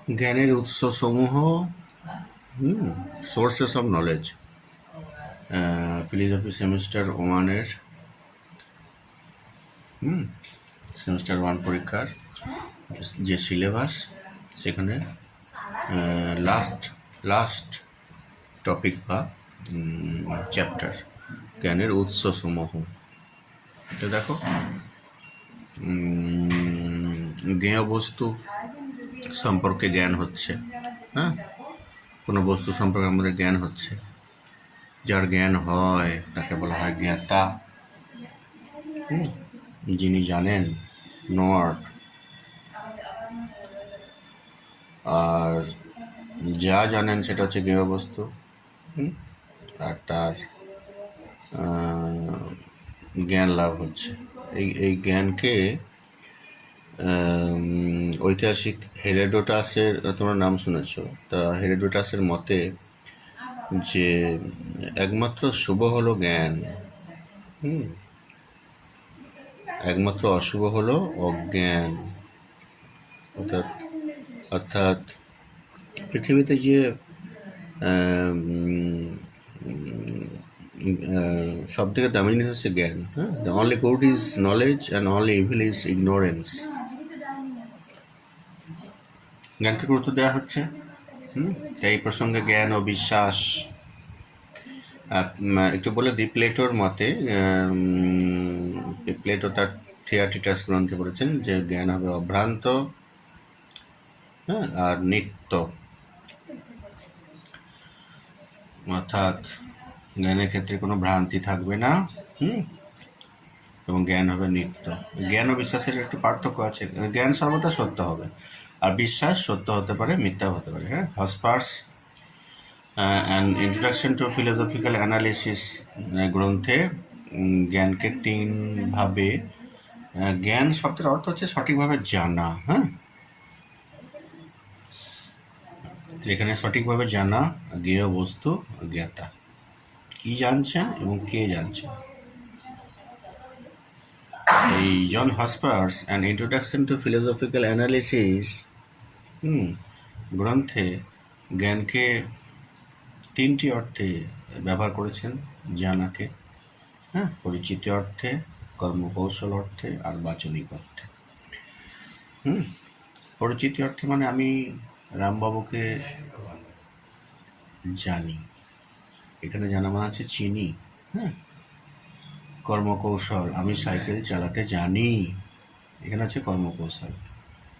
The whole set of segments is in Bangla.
জ্ঞানের উৎসসমূহ, sources of knowledge, philosophy semester ওয়ানের সেমিস্টার ওয়ান পরীক্ষার যে সিলেবাস, সেখানে লাস্ট টপিক বা চ্যাপ্টার জ্ঞানের উৎসসমূহ। এটা দেখো, জ্ঞেয় বস্তু সম্পর্কে জ্ঞান হচ্ছে, হ্যাঁ, কোনো বস্তু সম্পর্কে আমাদের জ্ঞান হচ্ছে, যার জ্ঞান হয় তাকে বলা হয় জ্ঞাতা, যিনি জানেন, নোয়ার। আর যা জানেন সেটা হচ্ছে জ্ঞেয় বস্তু, আর তার জ্ঞান লাভ হচ্ছে। এই জ্ঞানকে ঐতিহাসিক হেরোডোটাসের, তোমরা নাম শুনেছ, তা হেরোডোটাসের মতে যে একমাত্র শুভ হলো জ্ঞান, একমাত্র অশুভ হলো অজ্ঞান। অর্থাৎ পৃথিবীতে যে সব থেকে দামি জিনিস হচ্ছে জ্ঞান। হ্যাঁ, the only good is knowledge and only evil is ignorance. জ্ঞানকে গুরুত্ব দেওয়া হচ্ছে। এই প্রসঙ্গে জ্ঞান ও বিশ্বাস একটু বলে দিই। প্লেটোর মতে, প্লেটো তার থিওরিটিকাস গ্রন্থে বলেছেন যে জ্ঞান হবে অভ্রান্ত, হ্যাঁ, আর নিত্য। অর্থাৎ জ্ঞানের ক্ষেত্রে কোনো ভ্রান্তি থাকবে না, এবং জ্ঞান হবে নিত্য। জ্ঞান ও বিশ্বাসের একটু পার্থক্য আছে। জ্ঞান সর্বদা সত্য হবে, আর বিশ্বাস সত্য হতে পারে, মিথ্যাও হতে পারে। হ্যাঁ, Hospers an introduction to philosophical analysis গ্রন্থে জ্ঞানকে তিনভাবে, জ্ঞান শব্দের অর্থ হচ্ছে সঠিকভাবে জানা। হ্যাঁ, এখানে সঠিকভাবে জানা, জ্ঞেয় বস্তু, জ্ঞাতা। কি জানছেন এবং কে জানছেন। এই John Hospers an introduction to philosophical analysis গ্রন্থে জ্ঞানকে তিনটি অর্থে ব্যবহার করেছেন। জানাকে, হ্যাঁ, পরিচিতি অর্থে, কর্মকৌশল অর্থে, আর বাচনিক অর্থে। পরিচিতি অর্থে মানে আমি রামবাবুকে জানি, এখানে জানা মানে আছে চিনি। হ্যাঁ, কর্মকৌশল, আমি সাইকেল চালাতে জানি, এখানে আছে কর্মকৌশল।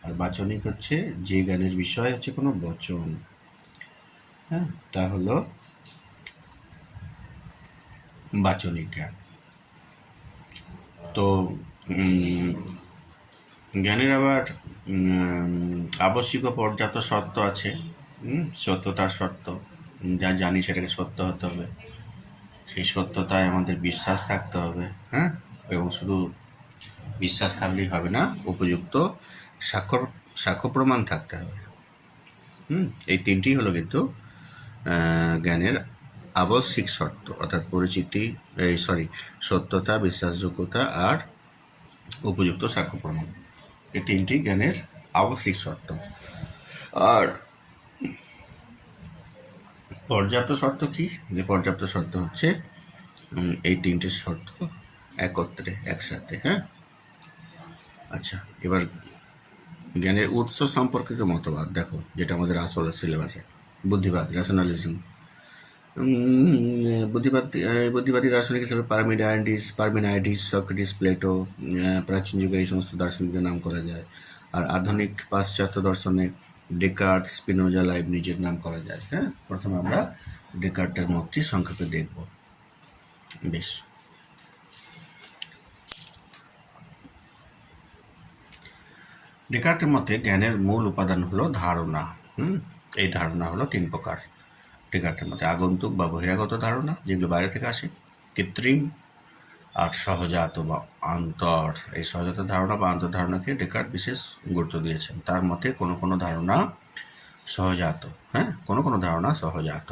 আর বাচনিক হচ্ছে যে জ্ঞানের বিষয় হচ্ছে কোনো বচন, হ্যাঁ, তা হলো বাচনিক জ্ঞান। তো জ্ঞানের আবার আবশ্যিক ও পর্যাপ্ত সত্য আছে। সত্যতার শর্ত, যা জানি সেটাকে সত্য হতে হবে, সেই সত্যতায় আমাদের বিশ্বাস থাকতে হবে। হ্যাঁ, এবং শুধু বিশ্বাস থাকলেই হবে না, উপযুক্ত সাক্ষ্য প্রমাণ থাকতে হবে। এই তিনটি হলো কিন্তু জ্ঞানের আবশ্যিক শর্ত, অর্থাৎ পরিচিতি, সত্যতা, বিশ্বাসযোগ্যতা আর উপযুক্ত সাক্ষ্য প্রমাণ। এই তিনটি জ্ঞানের আবশ্যিক শর্ত। আর পর্যাপ্ত শর্ত কি? যে পর্যাপ্ত শর্ত হচ্ছে এই তিনটে শর্ত একত্রে, একসাথে। হ্যাঁ, আচ্ছা, এবার জ্ঞানের উৎস সম্পর্কিত মতবাদ দেখো, যেটা আমাদের আসল সিলেবাসে। বুদ্ধিবাদ, রেশনালিজম। বুদ্ধিবাদী দার্শনিক হিসেবে পারমিনাইডিস, সক্রেটিস, প্লেটো, প্রাচীন যুগের এই সমস্ত দার্শনিকদের নাম করা যায়। আর আধুনিক পাশ্চাত্য দর্শনে ডেকার্ট, স্পিনোজা, লাইবনিজের নাম করা যায়। হ্যাঁ, প্রথমে আমরা ডেকার্টের মতটি সংক্ষেপে দেখব। বেশ, ডেকার্টের মতে জ্ঞানের মূল উপাদান হলো ধারণা। এই ধারণা হলো তিন প্রকার ডেকার্টের মতে: আগন্তুক বা বহিরাগত ধারণা, যেগুলো বাইরে থেকে আসে; কৃত্রিম; আর সহজাত বা অন্তর। এই সহজাত ধারণা বা অন্তর্ধারণাকে ডেকার্ট বিশেষ গুরুত্ব দিয়েছেন। তার মতে কোনো কোনো ধারণা সহজাত। হ্যাঁ, কোনো কোনো ধারণা সহজাত।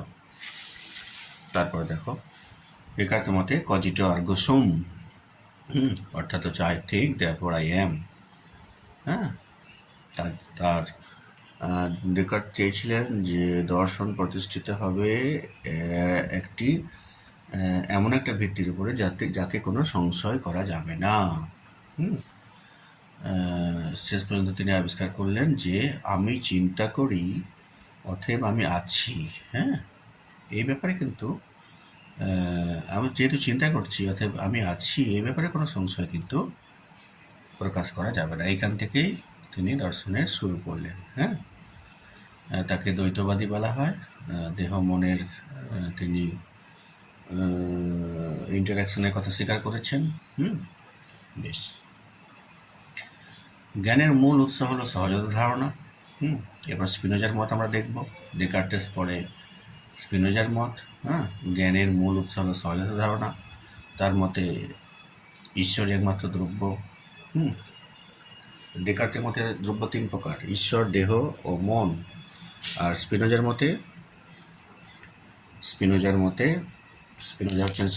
তারপরে দেখো, ডেকার্টের মতে কজিটো আর্গো সুম, অর্থাৎ হচ্ছে I think therefore I am. হ্যাঁ, তার ডেকার্ট চেয়েছিলেন যে দর্শন প্রতিষ্ঠিত হবে একটি এমন একটা ভিত্তির উপরে যাকে কোনো সংশয় করা যাবে না। শেষ পর্যন্ত তিনি আবিষ্কার করলেন যে আমি চিন্তা করি অতএব আমি আছি। হ্যাঁ, এই ব্যাপারে কিন্তু আমি যেহেতু চিন্তা করছি অতএব আমি আছি, এই ব্যাপারে কোনো সংশয় কিন্তু প্রকাশ করা যাবে না। এইখান থেকেই তিনি দর্শনের শুরু করলেন। হ্যাঁ, তাকে দ্বৈতবাদী বলা হয়। দেহ মনের তিনি ইন্টারাকশনের কথা স্বীকার করেছেন। বেশ, জ্ঞানের মূল উৎস হলো সহজাত ধারণা। এবার স্পিনোজার মত আমরা দেখব। ডেকার্টেস পরে স্পিনোজার মত। জ্ঞানের মূল উৎস হলো সহজাত ধারণা। তার মতে ঈশ্বর একমাত্র দ্রব্য। ডেকার্টের মতে দ্রব্য তিন প্রকার: ঈশ্বর, দেহ ও মন। আর স্পিনোজার মতে স্পিনোজা হচ্ছেন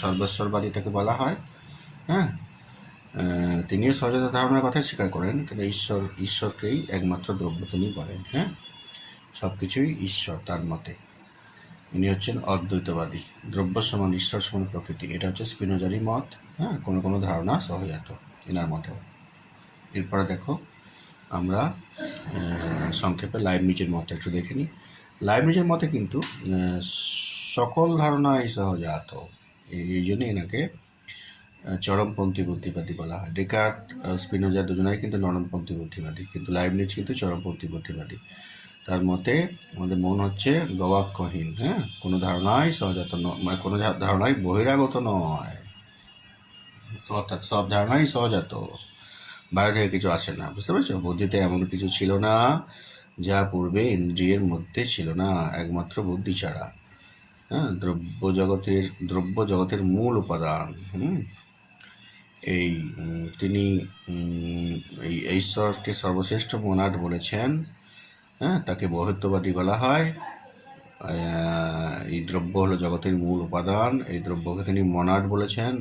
সর্বেশ্বরবাদী তাকে বলা হয়। হ্যাঁ, তিনিও সহজাত ধারণার কথাই স্বীকার করেন, কিন্তু ঈশ্বরকেই একমাত্র দ্রব্য তিনি বলেন। হ্যাঁ, সব কিছুই ঈশ্বর তার মতে। ইনি হচ্ছেন অদ্বৈতবাদী। দ্রব্য সমান ঈশ্বর সমান প্রকৃতি, এটা হচ্ছে স্পিনোজারই মত। হ্যাঁ, কোনো কোনো ধারণা সহজাত এনার মতেও। এরপরে দেখো আমরা সংক্ষেপে লাইবনিজের মতটা একটু দেখে নিই। লাইবনিজের মতে কিন্তু সকল ধারণাই সহজাত, এই জন্য এনাকে চরমপন্থী বুদ্ধিবাদী বলা হয়। ডেকার্ট, স্পিনোজা দুজনাই কিন্তু নরমপন্থী বুদ্ধিবাদী, কিন্তু লাইবনিজ কিন্তু চরমপন্থী বুদ্ধিবাদী। তার মতে আমাদের মন হচ্ছে গবাক্ষহীন। হ্যাঁ, কোনো ধারণাই সহজাত নয়, কোনো ধারণাই বহিরাগত নয়, অর্থাৎ সব ধারণাই সহজাত, বাইরে থেকে কিছু আসে না। বুঝতে পারছো? বুদ্ধিতে এমন কিছু ছিল না যা পূর্বে ইন্দ্রিয়ের মধ্যে ছিল না, একমাত্র বুদ্ধি ছাড়া। হ্যাঁ, দ্রব্য জগতের মূল উপাদান। তিনি এই ঈশ্বরকে সর্বশ্রেষ্ঠ মোনাড বলেছেন। হ্যাঁ, তাকে বহিত্ববাদী বলা হয়। এই দ্রব্য হলো জগতের মূল উপাদান। এই দ্রব্যকে তিনি মনাড বলেছেন।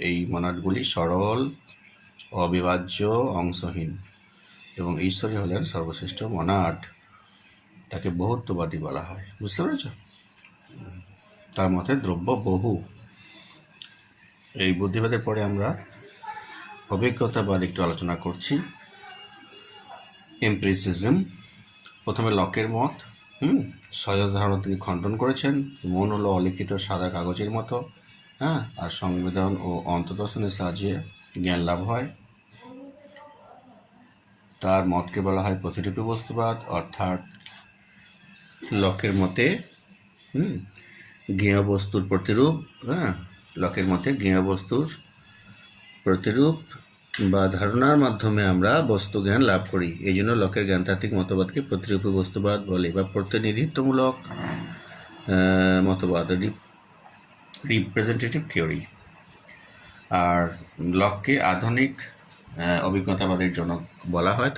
এই মনাডগুলি সরল, অবিভাজ্য, অংশহীন, এবং ঈশ্বরই হলেন সর্বশ্রেষ্ঠ মনাড। তাকে বহুত্ববাদী বলা হয়। বুঝতে পেরেছ? তার মতে দ্রব্য বহু। এই বুদ্ধিবাদের পরে আমরা অভিজ্ঞতাবাদ একটু আলোচনা করছি। এমপ্রিসিজম। প্রথমে লকের মত। সহজাত ধারণা তিনি খণ্ডন করেছেন। মন হলো অলিখিত সাদা কাগজের মতো। হ্যাঁ, আর সংবেদন ও অন্তর্দর্শনের সাহায্যে জ্ঞান লাভ হয়। তার মতকে বলা হয় প্রতিরূপী বস্তুবাদ, অর্থাৎ লকের মতে জ্ঞেয় বস্তুর প্রতিরূপ। লকের মতে জ্ঞেয় বস্তুর প্রতিরূপ বা ধারণার মাধ্যমে আমরা বস্তু জ্ঞান লাভ করি। এই জন্য লকের জ্ঞানতাত্ত্বিক মতবাদকে প্রতিরূপী বস্তুবাদ বলে, বা প্রতিনিধিত্বমূলক মতবাদ, রিপ্রেজেন্টেটিভ থিওরি। আর লককে আধুনিক অভিজ্ঞতাবাদের জনক বলা হয়।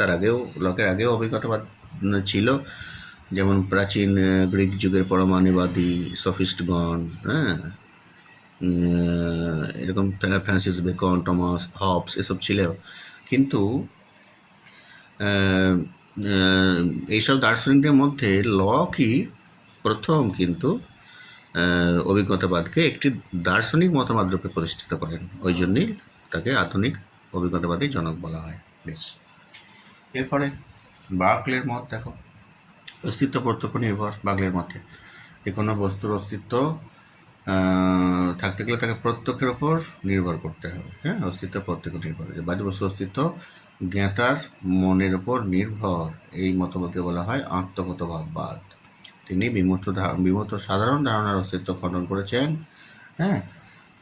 লকের আগেও অভিজ্ঞতাবাদ ছিল, যেমন প্রাচীন গ্রিক যুগের পরমাণুবাদী সফিস্টগণ। হ্যাঁ, এরকম ফ্রান্সিস বেকন, টমাস হবস এসব ছিল। কিন্তু এইসব দার্শনিকদের মধ্যে লকই প্রথম কিন্তু অভিজ্ঞতাবাদকে একটি দার্শনিক মতবাদ রূপে প্রতিষ্ঠিত করেন। ওই জন্যই তাকে আধুনিক অভিজ্ঞতাবাদী জনক বলা হয়। বেশ, এরপরে বার্কলের মত দেখো। অস্তিত্ব প্রত্যক্ষ নির্ভর। বার্কলের মতে যে কোনো বস্তুর অস্তিত্ব থাকতে গেলে তাকে প্রত্যক্ষের ওপর নির্ভর করতে হবে। হ্যাঁ, অস্তিত্ব প্রত্যক্ষ নির্ভর। বাহ্য বস্তুর অস্তিত্ব জ্ঞাতার মনের ওপর নির্ভর। এই মতবাদকে বলা হয় আত্মগত ভাববাদ। তিনি বিমূর্ত সাধারণ ধারণার অস্তিত্ব খণ্ডন করেছেন। হ্যাঁ,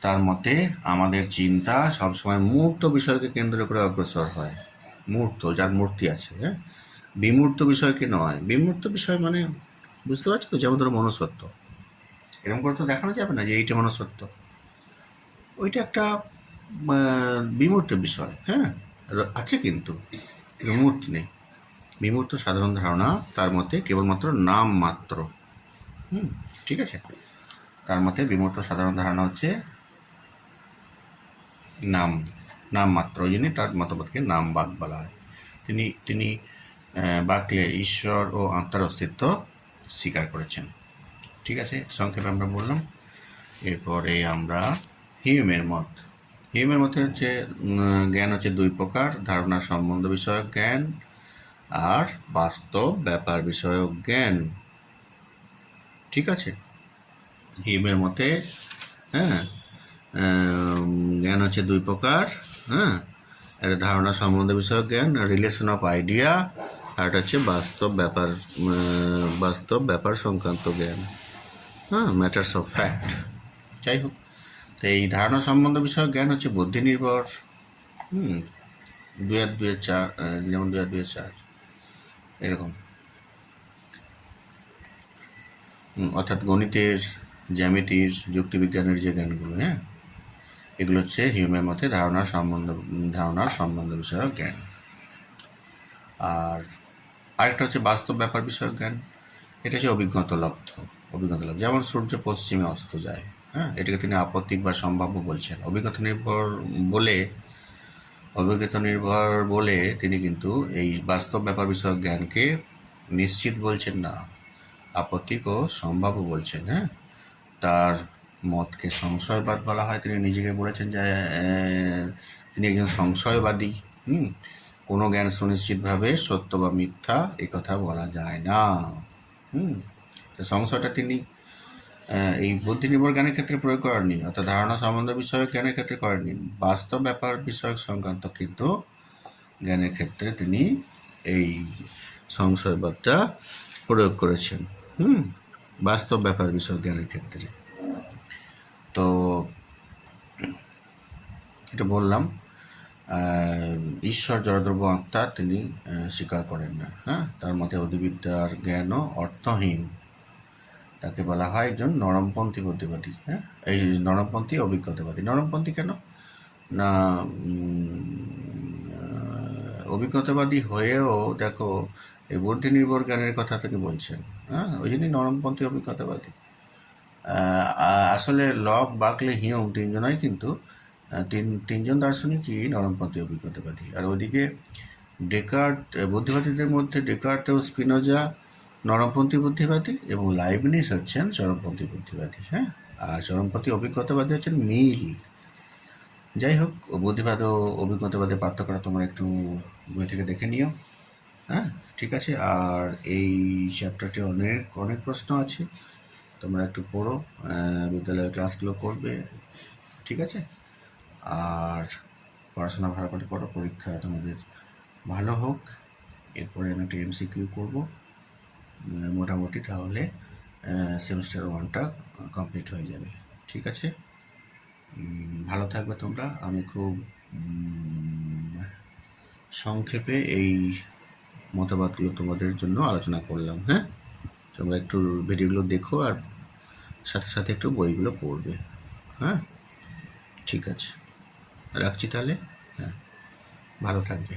তার মতে আমাদের চিন্তা সবসময় মূর্ত বিষয়কে কেন্দ্র করে অগ্রসর হয়। মূর্ত, যার মূর্তি আছে। হ্যাঁ, বিমূর্ত বিষয়কে নয়। বিমূর্ত বিষয় মানে বুঝতে পারছো তো? যেমন ধরো মনুষ্যত্ব, এরকম করে তো দেখানো যাবে না যে এইটা মনুষ্যত্ব। ওইটা একটা বিমূর্ত বিষয়। হ্যাঁ, আছে কিন্তু মূর্তি নেই। বিমূর্ত সাধারণ ধারণা তার মতে কেবলমাত্র নাম মাত্র। ঠিক আছে? তার মতে বিমূর্ত সাধারণ ধারণা হচ্ছে নাম মাত্র। ওই জন্যই তার মতবাদকে নামবাদ বলা হয়। তিনি বাকলে ঈশ্বর ও আত্মার অস্তিত্ব স্বীকার করেছেন। ঠিক আছে, সংক্ষেপে আমরা বললাম। এরপরে আমরা হিউমের মত। হিউমের মতে হচ্ছে জ্ঞান হচ্ছে দুই প্রকার: ধারণা সম্বন্ধ বিষয়ক জ্ঞান আর বাস্তব ব্যাপার বিষয়ক জ্ঞান। ঠিক আছে, হিউমের মতে জ্ঞান হচ্ছে দুই প্রকার। একটা ধারণা সম্বন্ধ বিষয়ক জ্ঞান, রিলেশন অফ আইডিয়া, আর একটা হচ্ছে বাস্তব ব্যাপার সংক্রান্ত জ্ঞান, ম্যাটার্স অফ ফ্যাক্ট। যাই হোক, তো এই ধারণা সম্বন্ধ বিষয়ক জ্ঞান হচ্ছে বুদ্ধি নির্ভর। 2 আর 2 4, যেমন 2 আর 2 4 এরকম, অর্থাৎ গণিতের, জ্যামিতির, যুক্তিবিজ্ঞানের যে জ্ঞানগুলো, এগুলো হচ্ছে হিউমের মতে ধারণার সম্বন্ধ বিষয়ক জ্ঞান। আর আরেকটা হচ্ছে বাস্তব ব্যাপার বিষয়ক জ্ঞান। এটা হচ্ছে অভিজ্ঞতা লব্ধ। যেমন সূর্য পশ্চিমে অস্ত যায়, এটাকে তিনি আপত্তিক বা সম্ভাব্য বলছেন। অভিজ্ঞতা নির্ভর বলে তিনি কিন্তু এই বাস্তব ব্যাপার বিষয়ক জ্ঞানকে নিশ্চিত বলছেন না, আপত্তিক ও সম্ভাব্য বলছেন। তার মতকে সংশয়বাদ বলা হয়। তিনি নিজেকে বলেছেন যে তিনি একজন সংশয়বাদী। কোনো জ্ঞান সুনিশ্চিতভাবে সত্য বা মিথ্যা এই কথা বলা যায় না। সংশয়টা তিনি এই বুদ্ধি নির্ভর জ্ঞানের ক্ষেত্রে প্রয়োগ করেননি, অর্থাৎ ধারণা সম্বন্ধ বিষয়ক জ্ঞানের ক্ষেত্রে করেননি। বাস্তব ব্যাপার বিষয়ক সংক্রান্ত কিন্তু জ্ঞানের ক্ষেত্রে তিনি এই সংশয়বাদটা প্রয়োগ করেছেন। বাস্তব ব্যাপার বিষয়ক জ্ঞানের ক্ষেত্রে। তো এটা বললাম, ঈশ্বর জড়দ্রব্য আত্মা তিনি স্বীকার করেন না। তার মতে অধিবিদ্যার জ্ঞানও অর্থহীন। তাকে বলা হয় একজন নরমপন্থী বুদ্ধিবাদী। এই নরমপন্থী অভিজ্ঞতাবাদী। নরমপন্থী কেন না, অভিজ্ঞতাবাদী হয়েও দেখো এই বুদ্ধি নির্ভর জ্ঞানের কথা তিনি বলছেন। ওই জন্যই নরমপন্থী অভিজ্ঞতাবাদী। আসলে লক, বাকলে, হিউম তিনজনই কিন্তু তিনজন দার্শনিকই নরমপন্থী অভিজ্ঞতাবাদী। আর ওদিকে ডেকার্ট, বুদ্ধিবাদীদের মধ্যে ডেকার্ট ও স্পিনোজা নরমপন্থী বুদ্ধিবাদী এবং লাইবনিজ হচ্ছেন চরমপন্থী বুদ্ধিবাদী। আর চরমপন্থী অভিজ্ঞতাবাদী হচ্ছেন মিল। যাই হোক, বুদ্ধিবাদ ও অভিজ্ঞতাবাদের পার্থক্যটা তোমরা একটু বই থেকে দেখে নিও। ঠিক আছে। আর এই চ্যাপ্টারটি অনেক প্রশ্ন আছে, তোমরা একটু পড়ো, বিদ্যালয়ের ক্লাসগুলো করবে। ঠিক আছে। আর পড়াশোনা ভালো করে করো, পরীক্ষা তোমাদের ভালো হোক। এরপরে আমি একটা MCQ করবো মোটামুটি, তাহলে সেমিস্টার 1টা কমপ্লিট হয়ে যাবে। ঠিক আছে, ভালো থাকবে তোমরা। আমি খুব সংক্ষেপে এই মতবাদগুলো তোমাদের জন্য আলোচনা করলাম। তোমরা একটু ভিডিওগুলো দেখো আর সাথে সাথে একটু বইগুলো পড়বে। ঠিক আছে, রাখছি তাহলে। ভালো থাকবে।